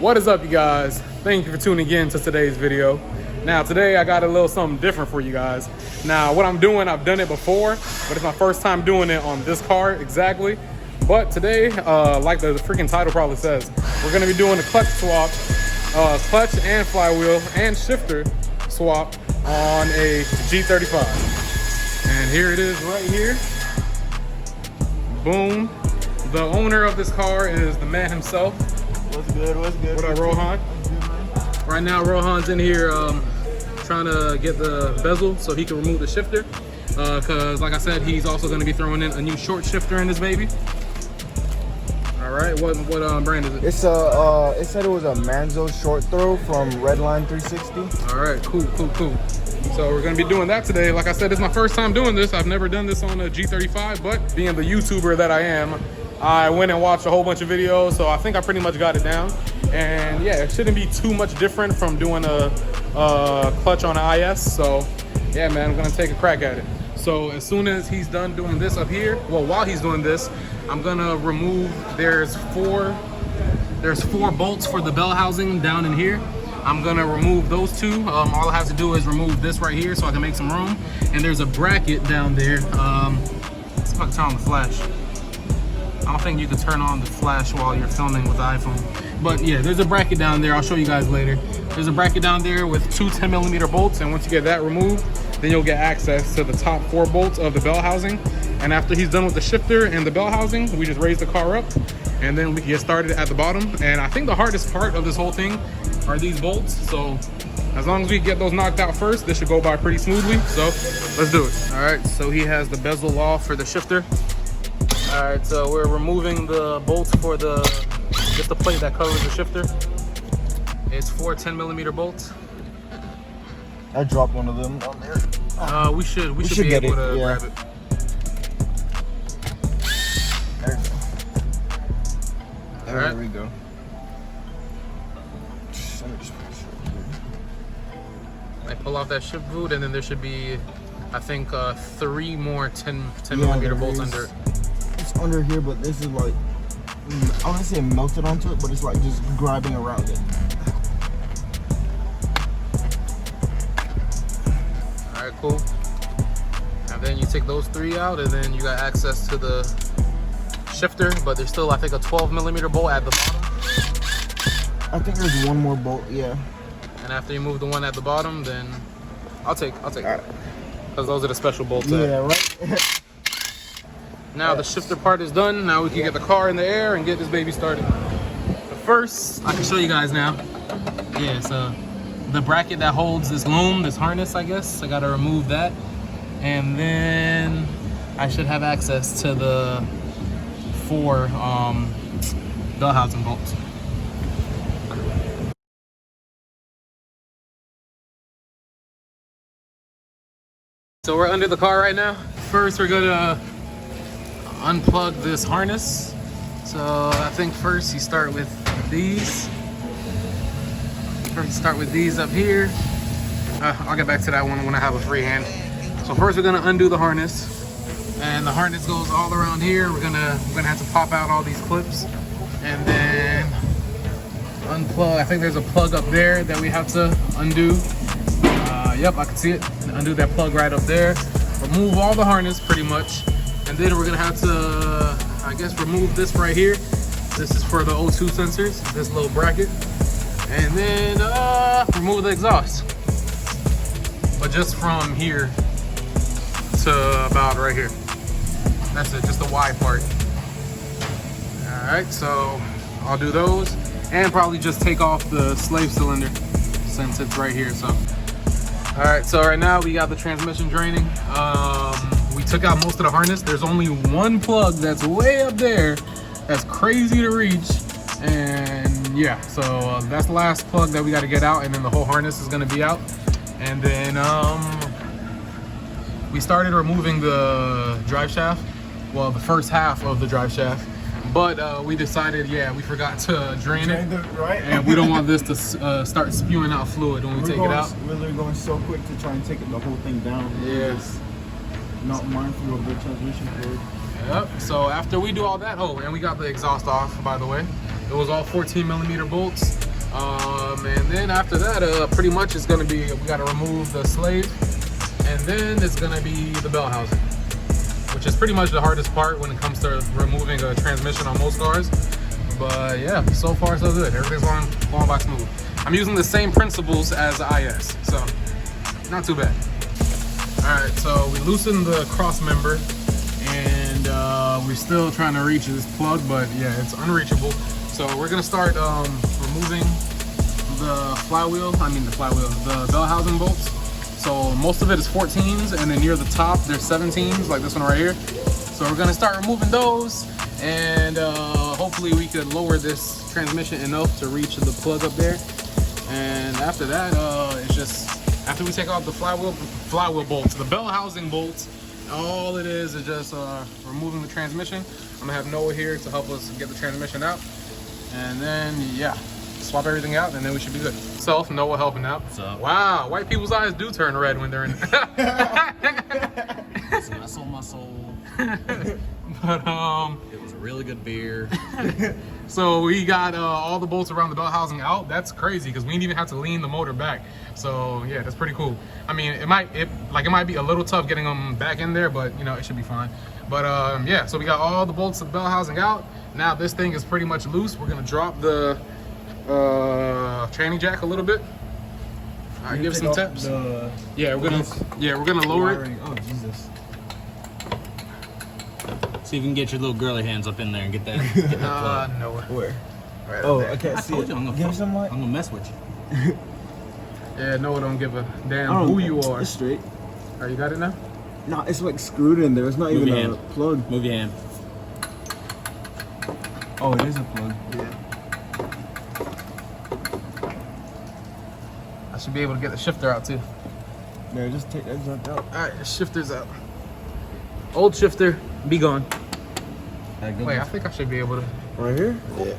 What is up, you guys? Thank you for tuning in to today's video. Now today I got a little something different for you guys. Now what I'm doing, I've done it before, but it's my first time doing it on this car exactly. But today, like the freaking title probably says, we're gonna be doing a clutch swap, clutch and flywheel and shifter swap on a G35. And here it is right here. Boom. The owner of this car is the man himself. What's good? What's good? What up, Rohan? Right now, Rohan's in here trying to get the bezel so he can remove the shifter. Because, like I said, he's also going to be throwing in a new short shifter in this baby. All right, what brand is it? It's a it said it was a Manzo short throw from Redline 360. All right, cool. So we're going to be doing that today. Like I said, it's my first time doing this. I've never done this on a G35, but being the YouTuber that I am, I went and watched a whole bunch of videos, so I think I pretty much got it down. And yeah, it shouldn't be too much different from doing a clutch on an IS. So yeah, man, I'm gonna take a crack at it. So as soon as he's done doing this up here, well, while he's doing this, I'm gonna remove, there's four bolts for the bell housing down in here. I'm gonna remove those two. All I have to do is remove this right here so I can make some room. And there's a bracket down there. Let's see if I can turn on the flash. I don't think you can turn on the flash while you're filming with the iPhone. But yeah, there's a bracket down there. I'll show you guys later. There's a bracket down there with two 10mm bolts, and once you get that removed, then you'll get access to the top 4 bolts of the bell housing. And after he's done with the shifter and the bell housing, we just raise the car up, and then we can get started at the bottom. And I think the hardest part of this whole thing are these bolts. So as long as we get those knocked out first, this should go by pretty smoothly. So let's do it. All right, so he has the bezel off for the shifter. All right, so we're removing the bolts for just the plate that covers the shifter. It's 4 10mm bolts. I dropped one of them down there. We should be able to grab it. There we go. I pull off that shift boot, and then there should be, I think, 3 more 10mm bolts under it. It's under here, but this is like, I wouldn't say melted onto it, but it's like just grabbing around it. All right, cool. And then you take those 3 out, and then you got access to the shifter, but there's still, I think, a 12mm bolt at the bottom. I think there's one more bolt, yeah. And after you move the one at the bottom, then I'll take it. Right. Because those are the special bolts. Yeah, right. Now the shifter part is done. Now we can get the car in the air and get this baby started. But first, I can show you guys now. Yeah, so the bracket that holds this loom, this harness, I guess, I gotta remove that. And then I should have access to the 4 bell housing bolts. So we're under the car right now. First, we're gonna unplug this harness. So I think first you start with these. First, start with these up here. I'll get back to that one when I have a free hand. So first, we're gonna undo the harness, and the harness goes all around here. We're gonna have to pop out all these clips, and then unplug. I think there's a plug up there that we have to undo. Yep, I can see it. Undo that plug right up there. Remove all the harness pretty much. And then we're gonna have to, I guess, remove this right here. This is for the O2 sensors, this little bracket. And then remove the exhaust. But just from here to about right here. That's it, just the Y part. All right, so I'll do those. And probably just take off the slave cylinder since it's right here, so. All right, so right now we got the transmission draining. We took out most of the harness. There's only one plug that's way up there that's crazy to reach. And yeah, so that's the last plug that we got to get out, and then the whole harness is going to be out. And then we started removing the drive shaft. Well, the first half of the drive shaft. But we decided, yeah, we forgot to drain it, right? And we don't want this to start spewing out fluid when we take it out. We're literally going so quick to try and take the whole thing down. Yes. Not mindful of the transmission fluid. Yep. So after we do all that, oh, and we got the exhaust off, by the way. It was all 14mm bolts. And then after that, pretty much it's gonna be, we gotta remove the slave, and then it's gonna be the bell housing, which is pretty much the hardest part when it comes to removing a transmission on most cars. But yeah, so far so good. Everything's going by smooth. I'm using the same principles as the IS, so not too bad. All right, so we loosened the cross member, and we're still trying to reach this plug, but yeah, it's unreachable. So we're gonna start removing the bell housing bolts. So most of it is 14s, and then near the top there's 17s, like this one right here. So we're gonna start removing those, and hopefully we could lower this transmission enough to reach the plug up there. And after that, it's just, after we take off the flywheel bolts, the bell housing bolts, all it is just removing the transmission. I'm gonna have Noah here to help us get the transmission out, and then yeah, swap everything out, and then we should be good. Noah helping out. What's up? Wow, white people's eyes do turn red when they're in. I sold my soul. But It was a really good beer. so we got all the bolts around the bell housing out. That's crazy because we didn't even have to lean the motor back. So yeah, that's pretty cool. I mean, it might be a little tough getting them back in there, but you know, it should be fine. But yeah, so we got all the bolts of the bell housing out. Now this thing is pretty much loose. We're gonna drop the tranny jack a little bit. All right, give some tips. Yeah, we're gonna lower it. Oh Jesus. See if you can get your little girly hands up in there and get that. Get that plug. No. Where? Right Oh, there. I can't I see told it. you I'm gonna Give me some light. I'm gonna mess with you. Yeah, Noah don't give a damn who you are. It's straight. All right, you got it now? No, it's like screwed in there. It's not Move even your a hand. plug. Move your hand. Oh, it is a plug. Yeah. I should be able to get the shifter out too. There, just take that junk out. All right, the shifter's out. Old shifter, be gone. Wait, I think I should be able to. Right here? Yeah.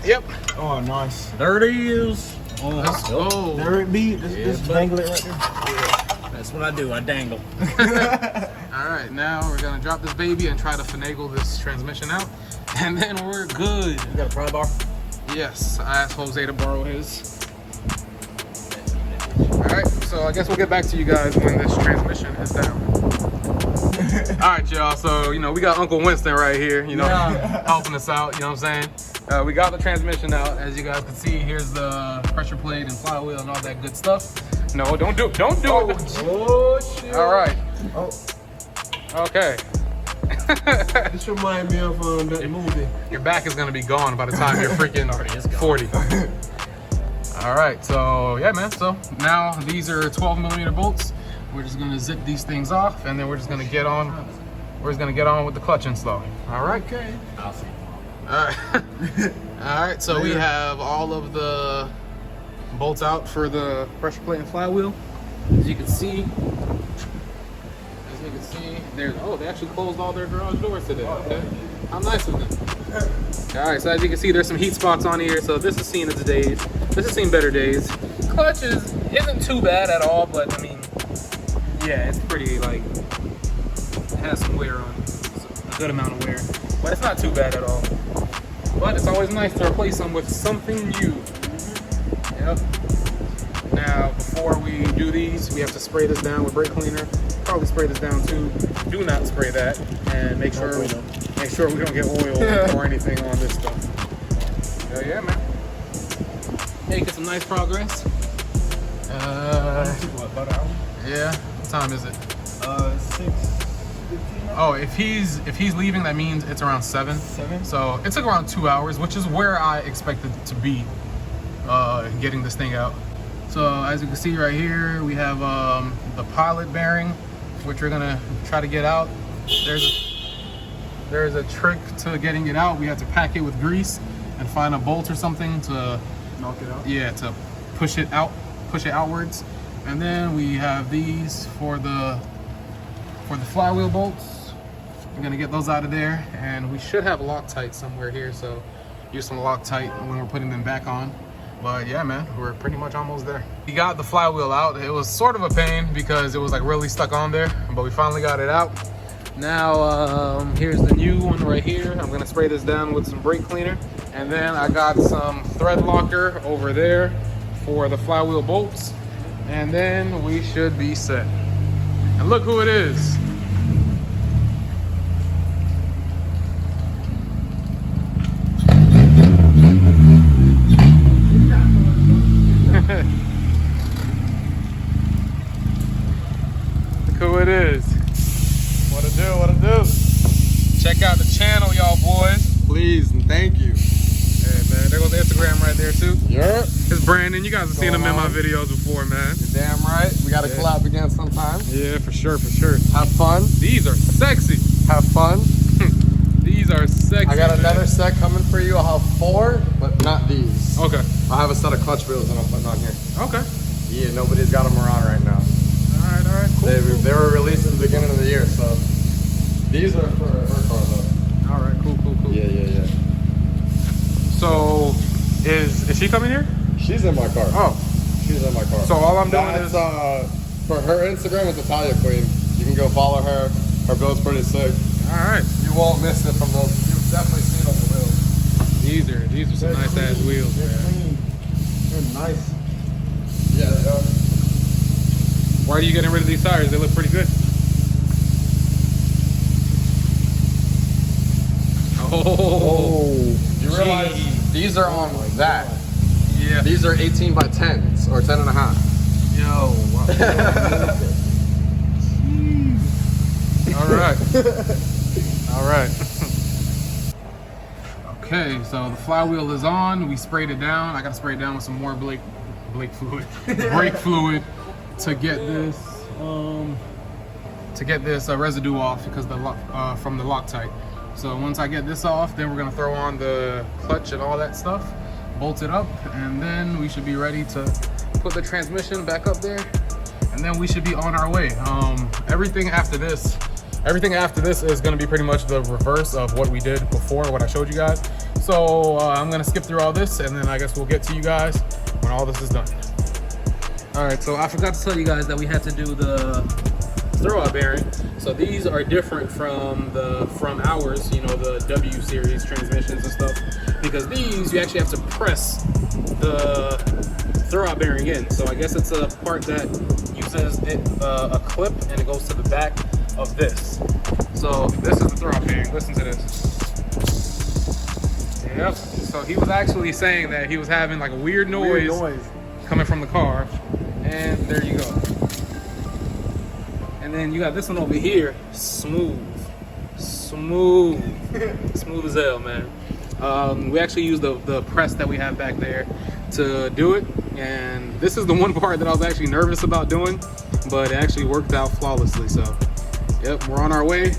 Yep. Oh, nice. There it is. Oh, Let's go. There it be. Just buddy. dangle it right there. That's what I do. I dangle. All right, now we're gonna drop this baby and try to finagle this transmission out, and then we're good. You got a pry bar? Yes, I asked Jose to borrow his. All right, so I guess we'll get back to you guys when this transmission is down. All right, y'all. So, you know, we got Uncle Winston right here, you know, helping us out. You know what I'm saying? We got the transmission out. As you guys can see, here's the pressure plate and flywheel and all that good stuff. No, don't do it. Don't do it. Oh, shit. All right. Oh, Okay. this remind me of that movie. Your back is gonna be gone by the time you're freaking Already is gone. 40. All right, so yeah, man. So now these are 12mm bolts. We're just gonna zip these things off, and then we're just gonna get on. We're just gonna get on with the clutch install. All right. Okay. I'll see. All right. All right. So we have all of the bolts out for the pressure plate and flywheel. As you can see. There's, oh, they actually closed all their garage doors today. Okay. How nice of them. All right, so as you can see, there's some heat spots on here. So this has seen its days. This has seen better days. Clutch isn't too bad at all, but I mean, yeah, it's pretty, like, it has some wear on it. It's a good amount of wear, but it's not too bad at all. But it's always nice to replace them with something new. Yep. Now, before we do these, we have to spray this down with brake cleaner. Probably spray this down too. Do not spray that, and make sure we don't get oil or anything on this stuff. Hell yeah, man. Making some nice progress. What, about an hour? Yeah. What time is it? 6:15. Oh, if he's leaving, that means it's around 7. 7? So it took around 2 hours, which is where I expected to be getting this thing out. So as you can see right here, we have the pilot bearing, which we're gonna try to get out. There's a trick to getting it out. We have to pack it with grease and find a bolt or something to Knock it out. Yeah, to push it outwards. And then we have these for the flywheel bolts. We're gonna get those out of there, and we should have Loctite somewhere here, so use some Loctite when we're putting them back on. But yeah, man, we're pretty much almost there. We got the flywheel out. It was sort of a pain because it was like really stuck on there, but we finally got it out. Now, here's the new one right here. I'm gonna spray this down with some brake cleaner. And then I got some thread locker over there for the flywheel bolts. And then we should be set. And look who it is. Look who it is. What it do, what it do. Check out the channel, y'all boys. Please and thank you. Hey man, there goes the Instagram right there too. Yep. It's Brandon. You guys have seen him in my videos before, man. You're damn right. We gotta collab again sometime. Yeah, for sure, for sure. Have fun. These are sexy. Have fun. These are sexy. I got man. another set coming for you. I'll have 4, but not these. Okay. I have a set of clutch wheels that I'm putting on here. Okay. Yeah, nobody's got them around right now. All right, cool. They were released at the beginning of the year, so these are for her car though. All right, cool. Yeah. So, is she coming here? She's in my car. Oh. She's in my car. So all I'm doing is for her Instagram is Italia Queen. You can go follow her. Her build's pretty sick. all right. You won't miss it from those. You'll definitely see it on the wheels. These are some nice ass wheels, They're man. clean. They're nice. Yeah, they are. Why are you getting rid of these tires? They look pretty good. Oh. You realize these are on that. Yeah. These are 18 by 10s or 10 and a half. Yo. All right. All right. Okay, so the flywheel is on. We sprayed it down. I got to spray it down with some more brake fluid, brake fluid, to get this residue off because from the Loctite. So once I get this off, then we're gonna throw on the clutch and all that stuff, bolt it up, and then we should be ready to put the transmission back up there, and then we should be on our way. Everything after this is gonna be pretty much the reverse of what we did before, what I showed you guys. So I'm gonna skip through all this, and then I guess we'll get to you guys when all this is done. All right, so I forgot to tell you guys that we had to do the throwout bearing. So these are different from ours, you know, the W series transmissions and stuff, because these you actually have to press the throwout bearing in. So I guess it's a part that uses a clip and it goes to the back of this. So this is the throwout bearing. Listen to this. Yep. So he was actually saying that he was having like a weird noise coming from the car, and there you go. And then you got this one over here, smooth as hell, man. We actually used the press that we have back there to do it, and this is the one part that I was actually nervous about doing, but it actually worked out flawlessly. So yep, we're on our way.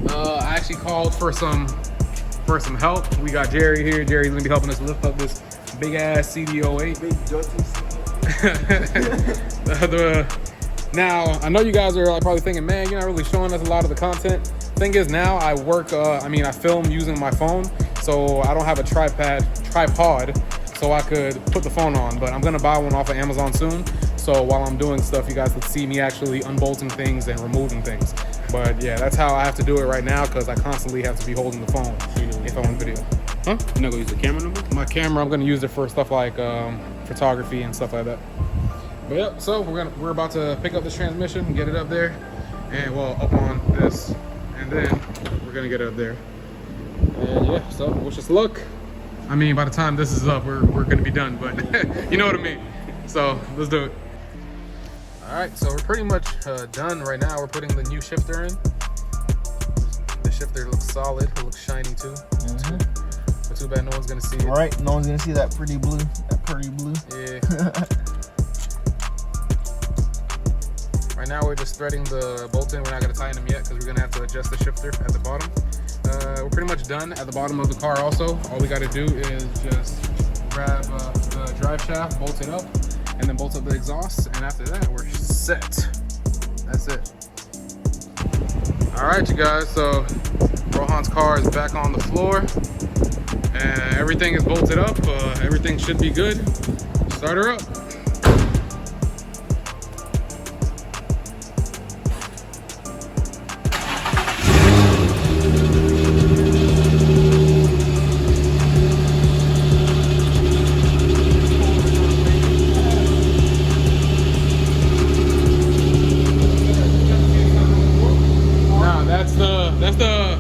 I actually called for some help. We got Jerry here. Jerry's gonna be helping us lift up this big ass CD008. Big dirty. Now, I know you guys are like probably thinking, man, you're not really showing us a lot of the content. Thing is, now I work, I film using my phone, so I don't have a tripod, so I could put the phone on, but I'm gonna buy one off of Amazon soon. So while I'm doing stuff, you guys can see me actually unbolting things and removing things. But yeah, that's how I have to do it right now, because I constantly have to be holding the phone if I'm on video. Huh? You're not gonna use the camera number? My camera, I'm gonna use it for stuff like photography and stuff like that. But yeah, so we're about to pick up this transmission and get it up there, and well, up on this, and then we're gonna get it up there. And yeah, so wish us luck. I mean, by the time this is up, we're gonna be done, but you know what I mean. So let's do it. All right, so we're pretty much done right now. We're putting the new shifter in. The shifter looks solid. It looks shiny too. But too bad no one's gonna see it. Right, no one's gonna see that pretty blue. Yeah. Right now we're just threading the bolt in. We're not gonna tighten them yet because we're gonna have to adjust the shifter at the bottom. We're pretty much done at the bottom of the car also. All we gotta do is just grab the drive shaft, bolt it up, and then bolt up the exhaust, and after that we're set. That's it. All right, you guys, so Rohan's car is back on the floor and everything is bolted up. Everything should be good. Start her up.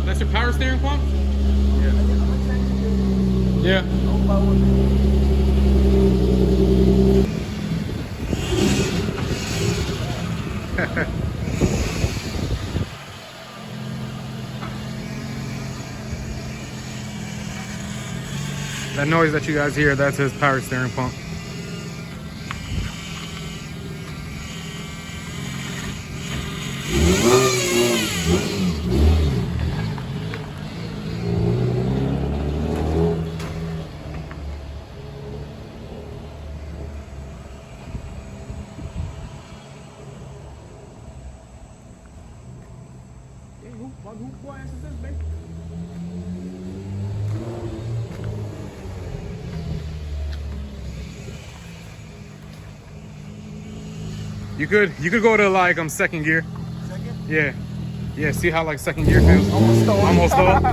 That's your power steering pump? Yeah. That noise that you guys hear, that's his power steering pump. You could go to like second gear. Second? Yeah. Yeah, see how like second gear feels? Almost stalled. Almost stalled.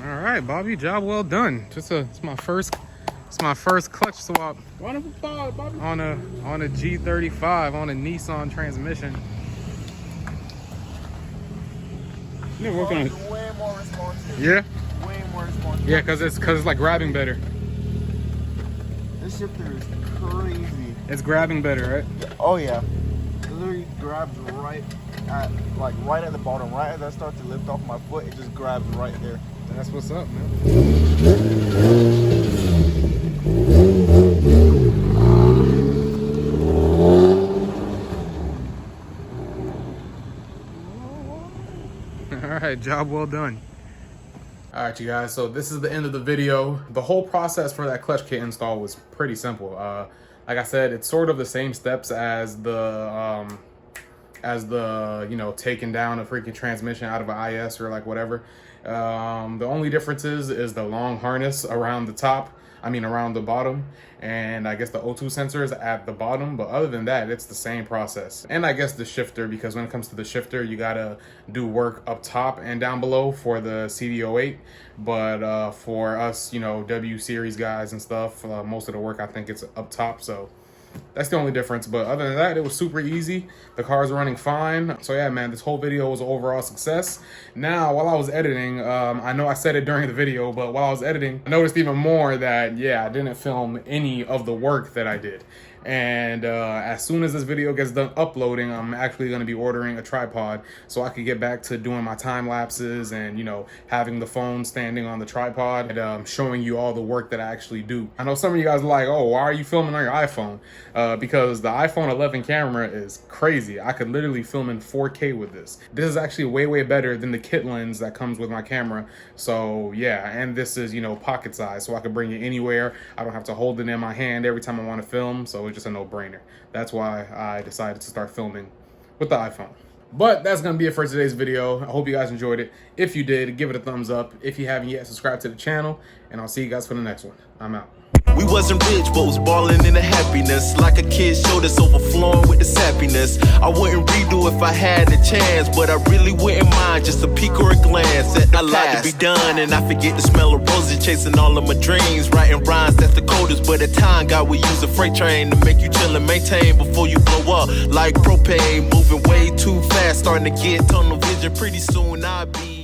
All right, Bobby, job well done. It's my first clutch swap. Round of applause, Bobby. On a G35 on a Nissan transmission. You're working on it. Way more responsive. Yeah? Way more responsive. Yeah, cause it's like grabbing better. This shifter is crazy. It's grabbing better, right? Oh yeah. It literally grabs right at the bottom. Right as I start to lift off my foot, it just grabs right there. That's what's up, man. All right, job well done. All right, you guys, so this is the end of the video. The whole process for that clutch kit install was pretty simple. Like I said, it's sort of the same steps as the you know, taking down a freaking transmission out of an IS or like whatever. The only difference is the long harness around the top, around the bottom, and I guess the O2 sensors at the bottom. But other than that, it's the same process. And I guess the shifter, because when it comes to the shifter, you gotta do work up top and down below for the CD008. But for us, you know, W series guys and stuff, most of the work I think it's up top. So that's the only difference. But other than that, it was super easy. The car's running fine. So yeah, man, this whole video was an overall success. Now, while I was editing, I know I said it during the video, but while I was editing, I noticed even more that, yeah, I didn't film any of the work that I did. And as soon as this video gets done uploading, I'm actually going to be ordering a tripod so I could get back to doing my time lapses and, you know, having the phone standing on the tripod and showing you all the work that I actually do. I know some of you guys are like, oh, why are you filming on your iPhone? Because the iPhone 11 camera is crazy. I could literally film in 4K with this. This is actually way, way better than the kit lens that comes with my camera. So yeah, and this is, you know, pocket size, so I can bring it anywhere. I don't have to hold it in my hand every time I want to film. So it's just a no-brainer. That's why I decided to start filming with the iPhone. But that's gonna be it for today's video. I hope you guys enjoyed it. If you did, give it a thumbs up. If you haven't yet, subscribe to the channel, and I'll see you guys for the next one. I'm out. We wasn't rich, but was balling in the happiness. Like a kid's show that's overflowing with the sappiness. I wouldn't redo if I had the chance, but I really wouldn't mind just a peek or a glance at the past. To be done, and I forget the smell of roses, chasing all of my dreams, writing rhymes that's the coldest. But at time, God will use a freight train to make you chill and maintain before you blow up like propane. Moving way too fast, starting to get tunnel vision. Pretty soon I'll be